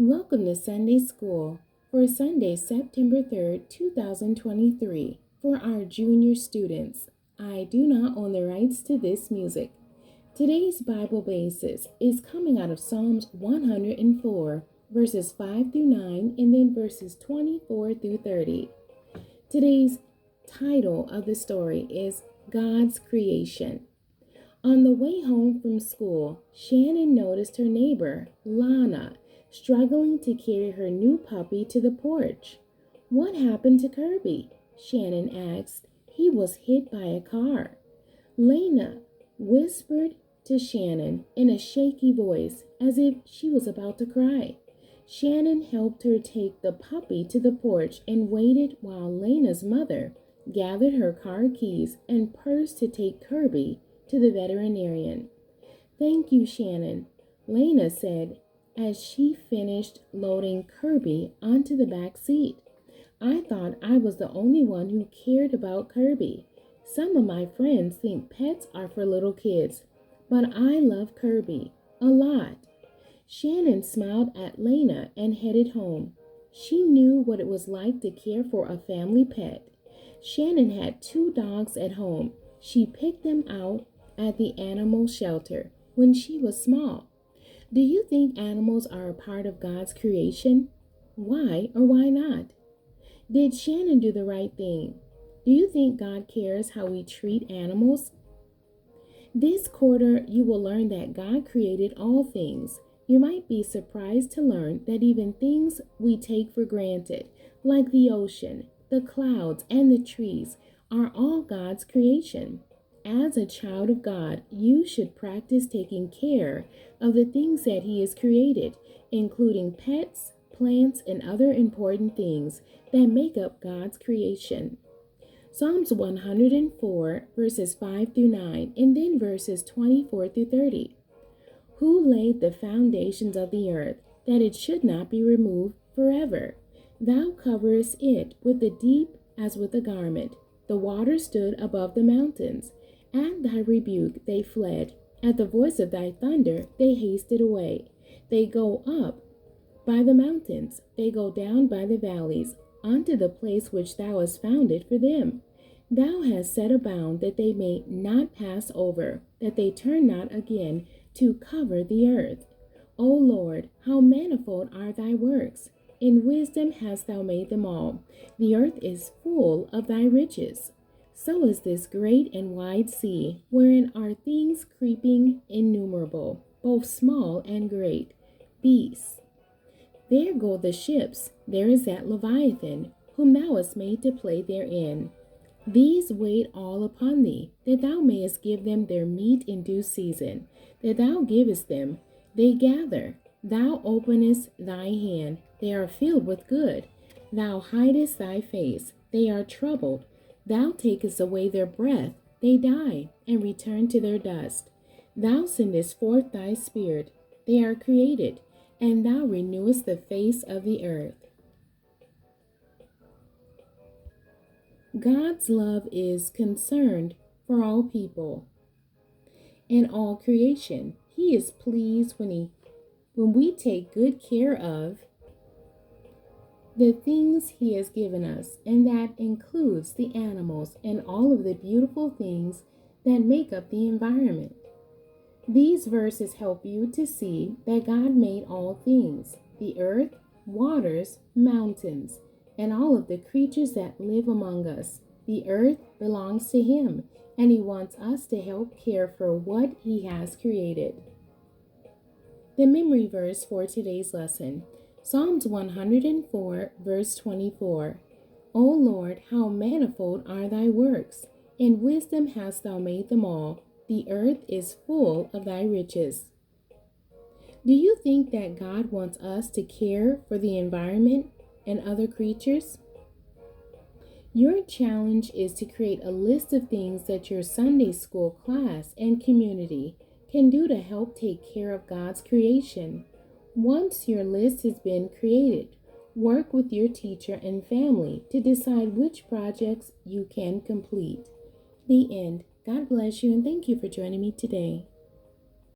Welcome to Sunday School for Sunday, September 3rd, 2023, for our junior students. I do not own the rights to this music. Today's Bible basis is coming out of Psalms 104, verses 5 through 9, and then verses 24 through 30. Today's title of the story is God's Creation. On the way home from school, Shannon noticed her neighbor, Lana, struggling to carry her new puppy to the porch. "What happened to Kirby?" Shannon asked. "He was hit by a car." Lana whispered to Shannon in a shaky voice as if she was about to cry. Shannon helped her take the puppy to the porch and waited while Lana's mother gathered her car keys and purse to take Kirby to the veterinarian. "Thank you, Shannon," Lana said as she finished loading Kirby onto the back seat. "I thought I was the only one who cared about Kirby. Some of my friends think pets are for little kids, but I love Kirby a lot." Shannon smiled at Lana and headed home. She knew what it was like to care for a family pet. Shannon had 2 dogs at home. She picked them out at the animal shelter when she was small. Do you think animals are a part of God's creation? Why or why not? Did Shannon do the right thing? Do you think God cares how we treat animals? This quarter, you will learn that God created all things. You might be surprised to learn that even things we take for granted, like the ocean, the clouds, and the trees, are all God's creation. As a child of God, you should practice taking care of the things that He has created, including pets, plants, and other important things that make up God's creation. Psalms 104, verses 5 through 9, and then verses 24 through 30. Who laid the foundations of the earth, that it should not be removed forever? Thou coverest it with the deep as with a garment. The waters stood above the mountains. At thy rebuke they fled. At the voice of thy thunder they hasted away. They go up by the mountains. They go down by the valleys, unto the place which thou hast founded for them. Thou hast set a bound that they may not pass over, that they turn not again to cover the earth. O Lord, how manifold are thy works! In wisdom hast thou made them all. The earth is full of thy riches. So is this great and wide sea, wherein are things creeping innumerable, both small and great, beasts. There go the ships, there is that Leviathan, whom thou hast made to play therein. These wait all upon thee, that thou mayest give them their meat in due season, that thou givest them, they gather. Thou openest thy hand, they are filled with good. Thou hidest thy face, they are troubled. Thou takest away their breath, they die, and return to their dust. Thou sendest forth thy spirit, they are created, and thou renewest the face of the earth. God's love is concerned for all people and all creation. He is pleased when we take good care of the things He has given us, and that includes the animals and all of the beautiful things that make up the environment. These verses help you to see that God made all things, the earth, waters, mountains, and all of the creatures that live among us. The earth belongs to Him, and He wants us to help care for what He has created. The memory verse for today's lesson, Psalms 104, verse 24. O Lord, how manifold are thy works! In wisdom hast thou made them all. The earth is full of thy riches. Do you think that God wants us to care for the environment and other creatures? Your challenge is to create a list of things that your Sunday school class and community can do to help take care of God's creation. Once your list has been created, work with your teacher and family to decide which projects you can complete. The end. God bless you, and thank you for joining me today.